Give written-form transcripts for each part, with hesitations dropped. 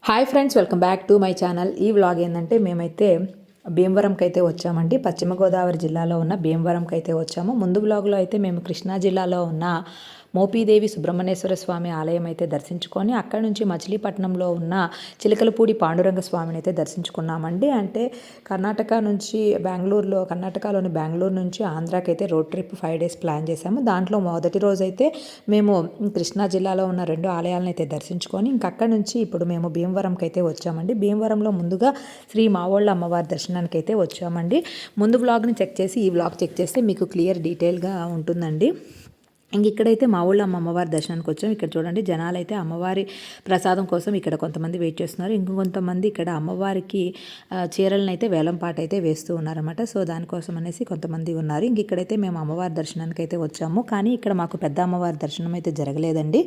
Hi friends, welcome back to my channel. ఈ vlog ఏంటంటే మేమైతే భీమవరంకి అయితే వచ్చామండి. పశ్చిమ గోదావరి జిల్లాలో ఉన్న భీమవరంకి అయితే వచ్చాము. ముందు వ్లాగ్లో అయితే మేము కృష్ణా జిల్లాలో ఉన్న మోపీదేవి సుబ్రహ్మణ్యేశ్వర స్వామి ఆలయం అయితే దర్శించుకొని అక్కడ నుంచి మచిలీపట్నంలో ఉన్న చిలకలపూడి పాండురంగ స్వామిని అయితే దర్శించుకున్నామండి. అంటే కర్ణాటకలోని బెంగళూరు నుంచి ఆంధ్రాకి అయితే రోడ్ ట్రిప్ 5 days ప్లాన్ చేశాము. దాంట్లో మొదటి రోజు అయితే మేము కృష్ణా జిల్లాలో ఉన్న 2 ఆలయాలను అయితే దర్శించుకొని అక్కడ నుంచి ఇప్పుడు మేము భీమవరంకి అయితే వచ్చామండి. భీమవరంలో ముందుగా శ్రీ మావోళ్ళ అమ్మవారి దర్శనానికి అయితే వచ్చామండి. ముందు వ్లాగ్ని చెక్ చేసి ఈ వ్లాగ్ చెక్ చేస్తే మీకు క్లియర్ డీటెయిల్గా ఉంటుందండి. ఇక్కడైతే మా ఊళ్ళో అమ్మవారి దర్శనానికి వచ్చాం. ఇక్కడ చూడండి, జనాలు అయితే అమ్మవారి ప్రసాదం కోసం ఇక్కడ కొంతమంది వెయిట్ చేస్తున్నారు. ఇంకొంతమంది ఇక్కడ అమ్మవారికి చీరలను అయితే వేలంపాట అయితే వేస్తూ ఉన్నారన్నమాట. సో దానికోసం అనేసి కొంతమంది ఉన్నారు. ఇక్కడైతే మేము అమ్మవారి దర్శనానికి అయితే వచ్చాము. కానీ ఇక్కడ మాకు పెద్ద అమ్మవారి దర్శనం అయితే జరగలేదండి.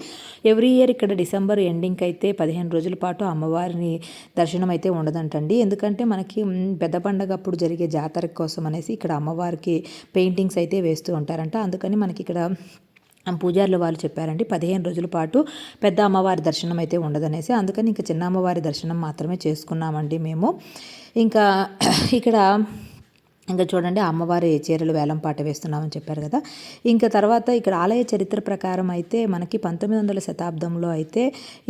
ఎవ్రీ ఇయర్ ఇక్కడ డిసెంబర్ ఎండింగ్కి అయితే 15 రోజుల పాటు అమ్మవారిని దర్శనం అయితే ఉండదంటండి. ఎందుకంటే మనకి పెద్ద పండగ అప్పుడు జరిగే జాతర కోసం అనేసి ఇక్కడ అమ్మవారికి పెయింటింగ్స్ అయితే వేస్తూ ఉంటారంట. అందుకని మనకి ఇక్కడ పూజారులు వాళ్ళు చెప్పారండి 15 రోజుల పాటు పెద్ద అమ్మవారి దర్శనం అయితే ఉండదనేసి. అందుకని ఇంకా చిన్న అమ్మవారి దర్శనం మాత్రమే చేసుకున్నామండి మేము. ఇంకా ఇక్కడ చూడండి, అమ్మవారి చీరలు వేలంపాట వేస్తున్నామని చెప్పారు కదా. ఇంకా తర్వాత ఇక్కడ ఆలయ చరిత్ర ప్రకారం అయితే మనకి 1900వ శతాబ్దంలో అయితే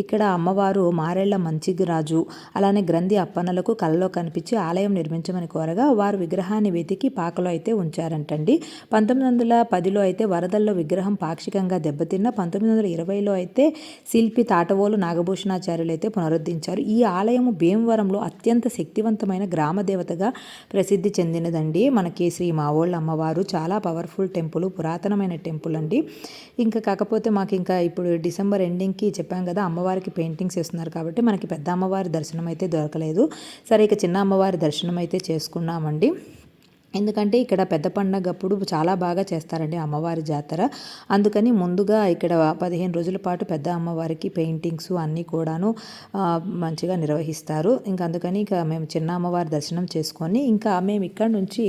ఇక్కడ అమ్మవారు మారేళ్ల మంచిరాజు అలానే గ్రంథి అప్పన్నలకు కలలో కనిపించి ఆలయం నిర్మించమని కోరగా వారు విగ్రహాన్ని వెతికి పాకలో అయితే ఉంచారంటండి. 1910లో అయితే వరదల్లో విగ్రహం పాక్షికంగా దెబ్బతిన్న 1920లో అయితే శిల్పి తాటవోలు నాగభూషణాచార్యులు అయితే పునరుద్ధరించారు. ఈ ఆలయము భీమవరంలో అత్యంత శక్తివంతమైన గ్రామ దేవతగా ప్రసిద్ధి చెందినదండి. మనకి శ్రీ మావోళ్ళ అమ్మవారు చాలా పవర్ఫుల్ టెంపుల్, పురాతనమైన టెంపుల్ అండి. ఇంకా కాకపోతే మాకు ఇంకా ఇప్పుడు డిసెంబర్ ఎండింగ్కి చెప్పాం కదా, అమ్మవారికి పెయింటింగ్స్ వేస్తున్నారు కాబట్టి మనకి పెద్ద అమ్మవారి దర్శనం అయితే దొరకలేదు. సరే, ఇక చిన్న అమ్మవారి దర్శనం అయితే చేసుకున్నామండి. ఎందుకంటే ఇక్కడ పెద్ద పండగప్పుడు చాలా బాగా చేస్తారండి అమ్మవారి జాతర. అందుకని ముందుగా ఇక్కడ 15 రోజుల పాటు పెద్ద అమ్మవారికి పెయింటింగ్స్ అన్నీ కూడాను మంచిగా నిర్వహిస్తారు. అందుకని మేము చిన్న అమ్మవారి దర్శనం చేసుకొని మేము ఇక్కడ నుంచి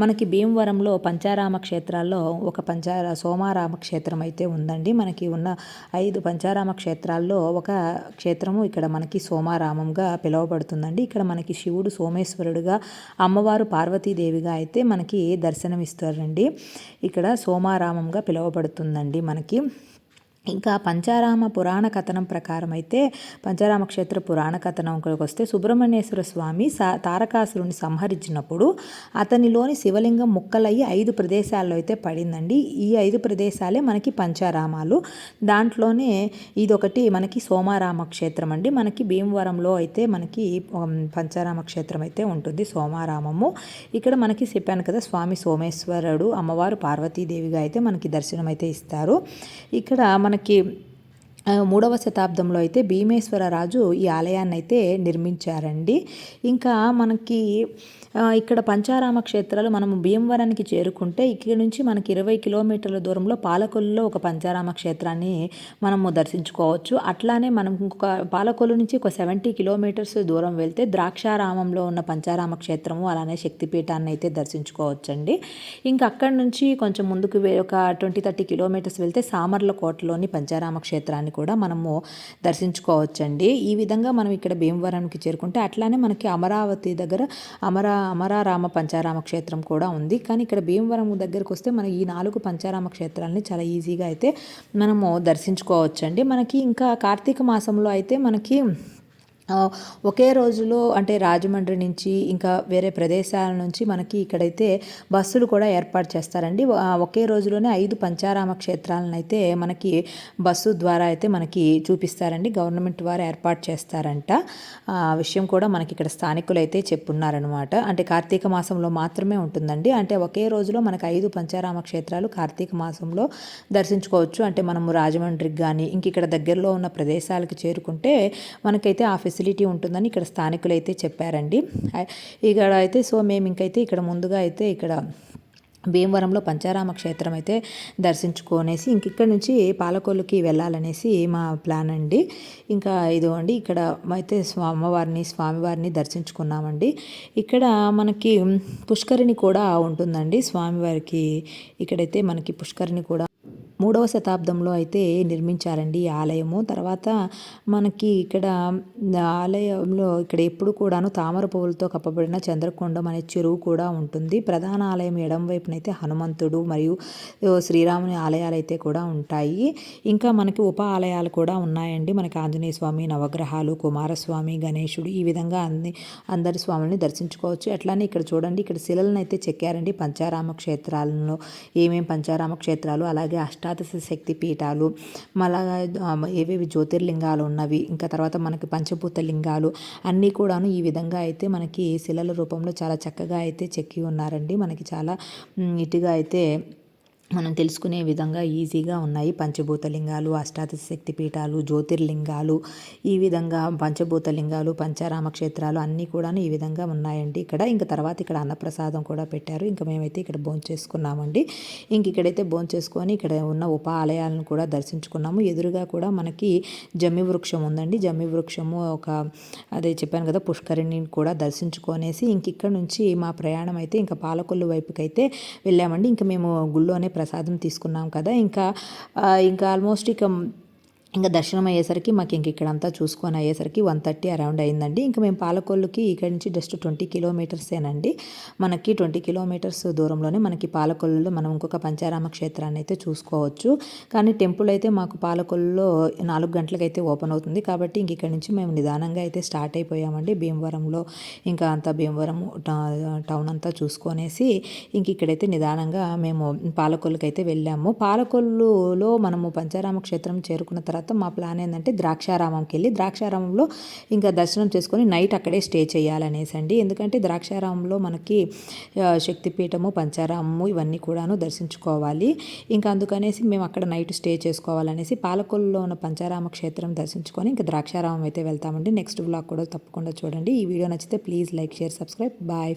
మనకి భీమవరంలో పంచారామ క్షేత్రాల్లో ఒక సోమారామ క్షేత్రం అయితే ఉందండి. మనకి ఉన్న 5 పంచారామ క్షేత్రాల్లో ఒక క్షేత్రము ఇక్కడ మనకి సోమారామంగా పిలువబడుతుందండి. ఇక్కడ మనకి శివుడు సోమేశ్వరుడుగా, అమ్మవారు పార్వతీదేవిగా అయితే మనకి దర్శనమిస్తారండి. ఇక్కడ సోమారామంగా పిలువబడుతుందండి మనకి. ఇంకా పంచారామ పురాణ కథనం ప్రకారం అయితే పంచారామ క్షేత్ర పురాణ కథనంకి వస్తే సుబ్రహ్మణ్యేశ్వర స్వామి తారకాసురుని సంహరించినప్పుడు అతనిలోని శివలింగం ముక్కలయ్యి 5 ప్రదేశాల్లో అయితే పడిందండి. ఈ 5 ప్రదేశాలే మనకి పంచారామాలు. దాంట్లోనే ఇదొకటి మనకి సోమారామ క్షేత్రం అండి. మనకి భీమవరంలో అయితే మనకి పంచారామ క్షేత్రం అయితే ఉంటుంది, సోమారామము. ఇక్కడ మనకి చెప్పాను కదా, స్వామి సోమేశ్వరుడు, అమ్మవారు పార్వతీదేవిగా అయితే మనకి దర్శనం అయితే ఇస్తారు. ఇక్కడ మనకి 3వ శతాబ్దంలో అయితే భీమేశ్వర రాజు ఈ ఆలయాన్ని అయితే నిర్మించారండి. ఇంకా మనకి ఇక్కడ పంచారామ క్షేత్రాలు మనము భీమవరానికి చేరుకుంటే ఇక్కడ నుంచి మనకి 20 కిలోమీటర్ల దూరంలో పాలకొల్లులో ఒక పంచారామ క్షేత్రాన్ని మనము దర్శించుకోవచ్చు. అట్లానే మనం పాలకొల్లు నుంచి ఒక 70 kilometers దూరం వెళ్తే ద్రాక్షారామంలో ఉన్న పంచారామ క్షేత్రము అలానే శక్తిపీఠాన్ని అయితే దర్శించుకోవచ్చండి. ఇంకా అక్కడి నుంచి కొంచెం ముందుకు ఒక 20-30 kilometers వెళ్తే సామర్లకోటలోని పంచారామ క్షేత్రాన్ని కూడా మనము దర్శించుకోవచ్చండి. ఈ విధంగా మనం ఇక్కడ భీమవరానికి చేరుకుంటే అట్లానే మనకి అమరావతి దగ్గర అమరారామ పంచారామ క్షేత్రం కూడా ఉంది. కానీ ఇక్కడ భీమవరం దగ్గరకు వస్తే మన ఈ 4 పంచారామ క్షేత్రాలని చాలా ఈజీగా అయితే మనము దర్శించుకోవచ్చండి. మనకి ఇంకా కార్తీక మాసంలో అయితే మనకి ఒకే రోజులో అంటే రాజమండ్రి నుంచి ఇంకా వేరే ప్రదేశాల నుంచి మనకి ఇక్కడైతే బస్సులు కూడా ఏర్పాటు చేస్తారండి. ఒకే రోజులోనే 5 పంచారామ క్షేత్రాలను అయితే మనకి బస్సు ద్వారా అయితే మనకి చూపిస్తారండి. గవర్నమెంట్ వారు ఏర్పాటు చేస్తారంట. ఆ విషయం కూడా మనకి ఇక్కడ స్థానికులు అయితే చెప్పున్నారనమాట. అంటే కార్తీక మాసంలో మాత్రమే ఉంటుందండి. అంటే ఒకే రోజులో మనకి 5 పంచారామ క్షేత్రాలు కార్తీక మాసంలో దర్శించుకోవచ్చు. అంటే మనము రాజమండ్రికి కానీ ఇంక ఇక్కడ దగ్గరలో ఉన్న ప్రదేశాలకు చేరుకుంటే మనకైతే ఆ ఫెసిలిటీ ఉంటుందని ఇక్కడ స్థానికులు అయితే చెప్పారండి. ఇక్కడ అయితే మేము ఇంకైతే ఇక్కడ ముందుగా అయితే ఇక్కడ భీమవరంలో పంచారామ క్షేత్రం అయితే దర్శించుకొనేసి ఇక్కడ నుంచి పాలకొల్లుకి వెళ్ళాలనేసి మా ప్లాన్ అండి. ఇంకా ఇదిగోండి, ఇక్కడ అయితే స్వామివారిని దర్శించుకున్నామండి. ఇక్కడ మనకి పుష్కరిణి కూడా ఉంటుందండి స్వామివారికి. ఇక్కడైతే మనకి పుష్కరిణి కూడా 3వ శతాబ్దంలో అయితే నిర్మించారండి ఈ ఆలయము. తర్వాత మనకి ఇక్కడ ఆలయంలో ఇక్కడ ఎప్పుడు కూడాను తామర పువ్వులతో కప్పబడిన చంద్రకొండం అనే చెరువు కూడా ఉంటుంది. ప్రధాన ఆలయం ఎడమ వైపునైతే హనుమంతుడు మరియు శ్రీరాముని ఆలయాలు అయితే కూడా ఉంటాయి. ఇంకా మనకి ఉప ఆలయాలు కూడా ఉన్నాయండి. మనకి ఆంజనేయ స్వామి, నవగ్రహాలు, కుమారస్వామి, గణేశుడు ఈ విధంగా అందరి స్వాములని దర్శించుకోవచ్చు. అట్లానే ఇక్కడ చూడండి, ఇక్కడ శిలలను అయితే చెక్కారండి. పంచారామ క్షేత్రాలలో ఏమేం పంచారామ క్షేత్రాలు, అలాగే అష్టాదశ శక్తి పీఠాలు, మళ్ళా ఏవేవి జ్యోతిర్లింగాలు ఉన్నవి, ఇంకా తర్వాత మనకి పంచభూత లింగాలు అన్నీ కూడాను ఈ విధంగా అయితే మనకి శిలల రూపంలో చాలా చక్కగా అయితే చెక్కి ఉన్నారండి. మనకి చాలా నీట్‌గా అయితే మనం తెలుసుకునే విధంగా ఈజీగా ఉన్నాయి. పంచభూత లింగాలు, అష్టాదశ శక్తి పీఠాలు, జ్యోతిర్లింగాలు, ఈ విధంగా పంచభూత లింగాలు, పంచారామ క్షేత్రాలు అన్నీ కూడాను ఈ విధంగా ఉన్నాయండి ఇక్కడ. ఇంక తర్వాత ఇక్కడ అన్నప్రసాదం కూడా పెట్టారు. ఇంక మేమైతే ఇక్కడ భోంచేసుకున్నామండి. ఇంక ఇక్కడైతే భోంచేసుకొని ఇక్కడ ఉన్న ఉప ఆలయాలను కూడా దర్శించుకున్నాము. ఎదురుగా కూడా మనకి జమ్మి వృక్షం ఉందండి. జమ్మి వృక్షము అదే చెప్పాను కదా, పుష్కరిణిని కూడా దర్శించుకొనేసి ఇంక ఇక్కడ నుంచి మా ప్రయాణం అయితే ఇంకా పాలకొల్లు వైపుకైతే వెళ్ళామండి. ఇంక మేము గుళ్ళోనే ప్రసాదం తీసుకున్నాం కదా, ఇంకా ఆల్మోస్ట్ ఇంకా దర్శనం అయ్యేసరికి మాకు ఇక్కడంతా చూసుకొని అయ్యేసరికి 1:30 అరౌండ్ అయిందండి. ఇంకా మేము పాలకొల్లుకి ఇక్కడ నుంచి జస్ట్ 20 కిలోమీటర్సేనండి. మనకి 20 కిలోమీటర్స్ దూరంలోనే మనకి పాలకొల్లులో మనం ఇంకొక పంచారామ క్షేత్రాన్ని అయితే చూసుకోవచ్చు. కానీ టెంపుల్ అయితే మాకు పాలకొల్లులో 4 గంటలకైతే ఓపెన్ అవుతుంది. కాబట్టి ఇక్కడ నుంచి మేము నిదానంగా అయితే స్టార్ట్ అయిపోయామండి. భీమవరంలో ఇంకా అంతా భీమవరం టౌన్ అంతా చూసుకొనేసి ఇక్కడైతే నిదానంగా మేము పాలకొల్లుకైతే వెళ్ళాము. పాలకొల్లులో మనము పంచారామ క్షేత్రం చేరుకున్న తర్వాత మా ప్లాన్ ఏంటంటే ద్రాక్షారామంకి వెళ్ళి ద్రాక్షారామంలో ఇంకా దర్శనం చేసుకొని నైట్ అక్కడే స్టే చేయాలనేసి అండి. ఎందుకంటే ద్రాక్షారామంలో మనకి శక్తిపీఠము, పంచారామము ఇవన్నీ కూడాను దర్శించుకోవాలి. ఇంకా అందుకనేసి మేము అక్కడ నైట్ స్టే చేసుకోవాలనేసి పాలకొల్లులో ఉన్న పంచారామ క్షేత్రం దర్శించుకొని ఇంకా ద్రాక్షారామం అయితే వెళ్తామండి. నెక్స్ట్ వ్లాగ్ కూడా తప్పకుండా చూడండి. ఈ వీడియో నచ్చితే please like, share, subscribe. Bye.